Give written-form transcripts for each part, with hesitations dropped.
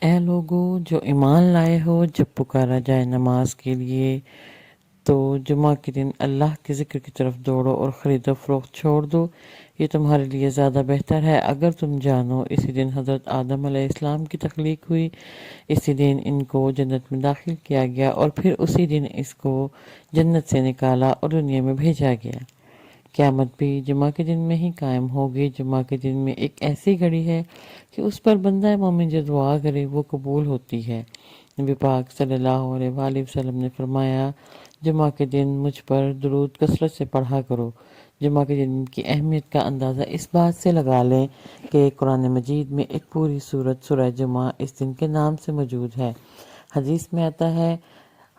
اے لوگو جو ایمان لائے ہو، جب پکارا جائے نماز کے لیے تو جمعہ کے دن اللہ کے ذکر کی طرف دوڑو اور خرید و فروخت چھوڑ دو، یہ تمہارے لیے زیادہ بہتر ہے اگر تم جانو۔ اسی دن حضرت آدم علیہ السلام کی تخلیق ہوئی، اسی دن ان کو جنت میں داخل کیا گیا اور پھر اسی دن اس کو جنت سے نکالا اور دنیا میں بھیجا گیا۔ قیامت بھی جمعہ کے دن میں ہی قائم ہوگی۔ جمعہ کے دن میں ایک ایسی گھڑی ہے کہ اس پر بندہ مومن جو دعا کرے وہ قبول ہوتی ہے۔ نبی پاک صلی اللہ علیہ وآلہ وسلم نے فرمایا، جمعہ کے دن مجھ پر درود کثرت سے پڑھا کرو۔ جمعہ کے دن کی اہمیت کا اندازہ اس بات سے لگا لیں کہ قرآن مجید میں ایک پوری سورت سورہ جمعہ اس دن کے نام سے موجود ہے۔ حدیث میں آتا ہے،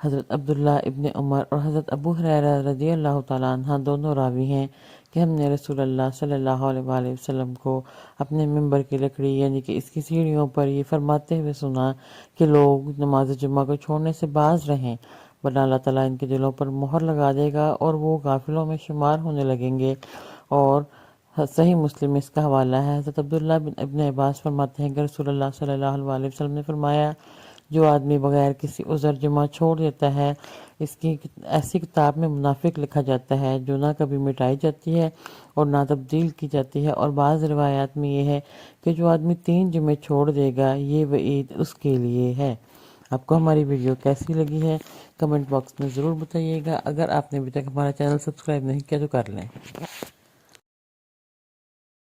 حضرت عبداللہ ابن عمر اور حضرت ابو ہریرہ رضی اللہ تعالیٰ عنہ دونوں راوی ہیں کہ ہم نے رسول اللہ صلی اللہ علیہ وآلہ وسلم کو اپنے ممبر کی لکڑی یعنی کہ اس کی سیڑھیوں پر یہ فرماتے ہوئے سنا کہ لوگ نماز جمعہ کو چھوڑنے سے باز رہیں، ورنہ اللہ تعالیٰ ان کے دلوں پر مہر لگا دے گا اور وہ غافلوں میں شمار ہونے لگیں گے۔ اور صحیح مسلم میں اس کا حوالہ ہے، حضرت عبداللہ بن ابن عباس فرماتے ہیں کہ رسول اللہ صلی اللہ علیہ وآلہ وسلم نے فرمایا، جو آدمی بغیر کسی عذر جمعہ چھوڑ دیتا ہے، اس کی ایسی کتاب میں منافق لکھا جاتا ہے جو نہ کبھی مٹائی جاتی ہے اور نہ تبدیل کی جاتی ہے۔ اور بعض روایات میں یہ ہے کہ جو آدمی 3 جمعے چھوڑ دے گا یہ وعید اس کے لیے ہے۔ آپ کو ہماری ویڈیو کیسی لگی ہے کمنٹ باکس میں ضرور بتائیے گا۔ اگر آپ نے ابھی تک ہمارا چینل سبسکرائب نہیں کیا تو کر لیں۔